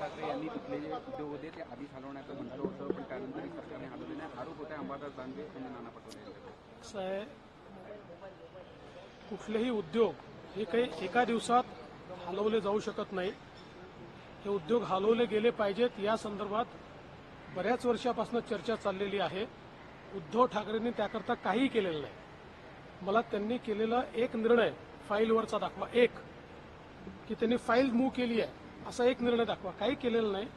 ठाकरे यांनी तिथले जे उद्योग होते ते आधीच हलवण्याचं म्हटलं होतं, पण त्यानंतर सरकारने हलवले नाही. आरोप होता अंबादास दानवे आणि नाना पटोले यांच्यावर. असं आहे, कुठलेही उद्योग हे काही एका दिवसात हलवले जाऊ शकत नाही. हे उद्योग हलवले गेले पाहिजेत या संदर्भात बऱ्याच वर्षापासून चर्चा चाललेली आहे. उद्धव ठाकरेंनी त्याकरता काहीही केलेलं नाही. मला त्यांनी केलेला एक निर्णय फाईलवरचा दाखवा, एक की त्यांनी फाईल मूव्ह केली आहे असा एक निर्णय दाखवा, काही केलेलं नाही.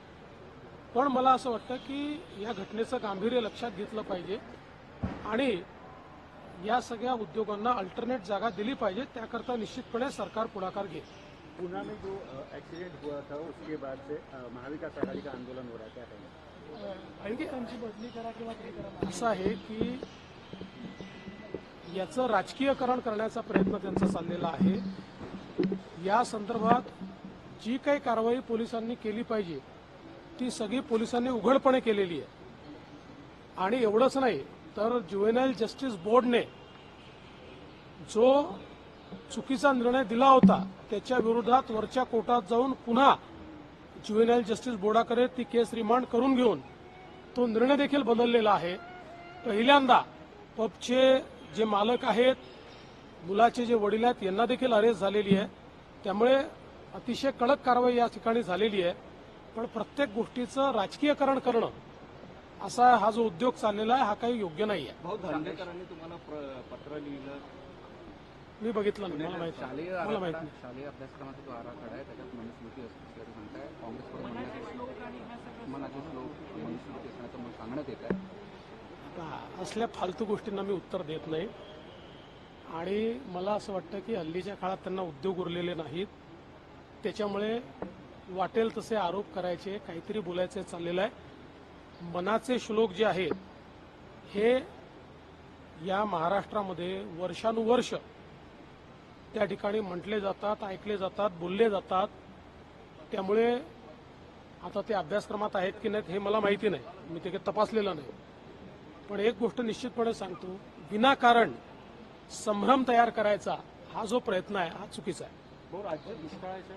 पण मला असं वाटतं की या घटनेचं गांभीर्य लक्षात घेतलं पाहिजे आणि या सगळ्या उद्योगांना अल्टरनेट जागा दिली पाहिजे. त्याकरता निश्चितपणे सरकार पुढाकार घेईल. पुणे में जो एक्सीडेंट हुआ था उसके बाद से महाविकास आघाड़ी का आंदोलन हो रहा है, क्या कहेंगे? बदली करा किंवा असं आहे की याचं राजकीयकरण करण्याचा प्रयत्न त्यांचा चाललेला आहे. या संदर्भात जी काही कारवाई पोलिसांनी केली पाहिजे ती सगळी पोलिसांनी उघडपणे केलेली आहे. आणि एवढंच नाही तर ज्युव्हेनाईल जस्टिस बोर्डने जो चुकीचा निर्णय दिला होता त्याच्या विरोधात वरच्या कोर्टात जाऊन पुन्हा ज्युव्हेनाईल जस्टिस बोर्डाकडे ती केस रिमांड करून घेऊन तो निर्णय देखील बदललेला आहे. पहिल्यांदा पबचे जे मालक आहेत, मुलाचे जे वडील आहेत यांना देखील अरेस्ट झालेली आहे. त्यामुळे अतिशय कडक कारवाई या ठिकाणी झालेली आहे. पण प्रत्येक गोष्टीचं राजकीयकरण करणं असा हा जो उद्योग चाललेला आहे हा काही योग्य नाही आहे. भाऊ दांडेकरांनी तुम्हाला पत्र लिहिलं, मी बघितलं नाही, मला माहिती शालेय नाही. मला माहिती नाही. शालेय अभ्यासक्रमाचा जो आराखडा आहे त्याच्यात मनुस्मृती असल्याचं सांगताय. काँग्रेसकडून मनाचे श्लोक मनुस्मृती असण्याचं मला सांगण्यात येत आहे. आता असल्या फालतू गोष्टींना मी उत्तर देत नाही. आणि मला असं वाटतं की हल्लीच्या काळात त्यांना उद्योग उरलेले नाहीत. त्याच्यामुळे वाटेल तसे आरोप करायचे, काहीतरी बोलायचे चाललेलं आहे. मनाचे श्लोक जे आहेत हे या महाराष्ट्रामध्ये वर्षानुवर्ष त्या ठिकाणी म्हटले जातात, ऐकले जातात, बोलले जातात. त्यामुळे आता ते अभ्यासक्रमात आहेत की नाहीत हे मला माहिती नाही, मी ते काही तपासलेलं नाही. पण एक गोष्ट निश्चितपणे सांगतो, विनाकारण संभ्रम तयार करायचा हा जो प्रयत्न आहे हा चुकीचा आहे. राज्य दुष्काळाच्या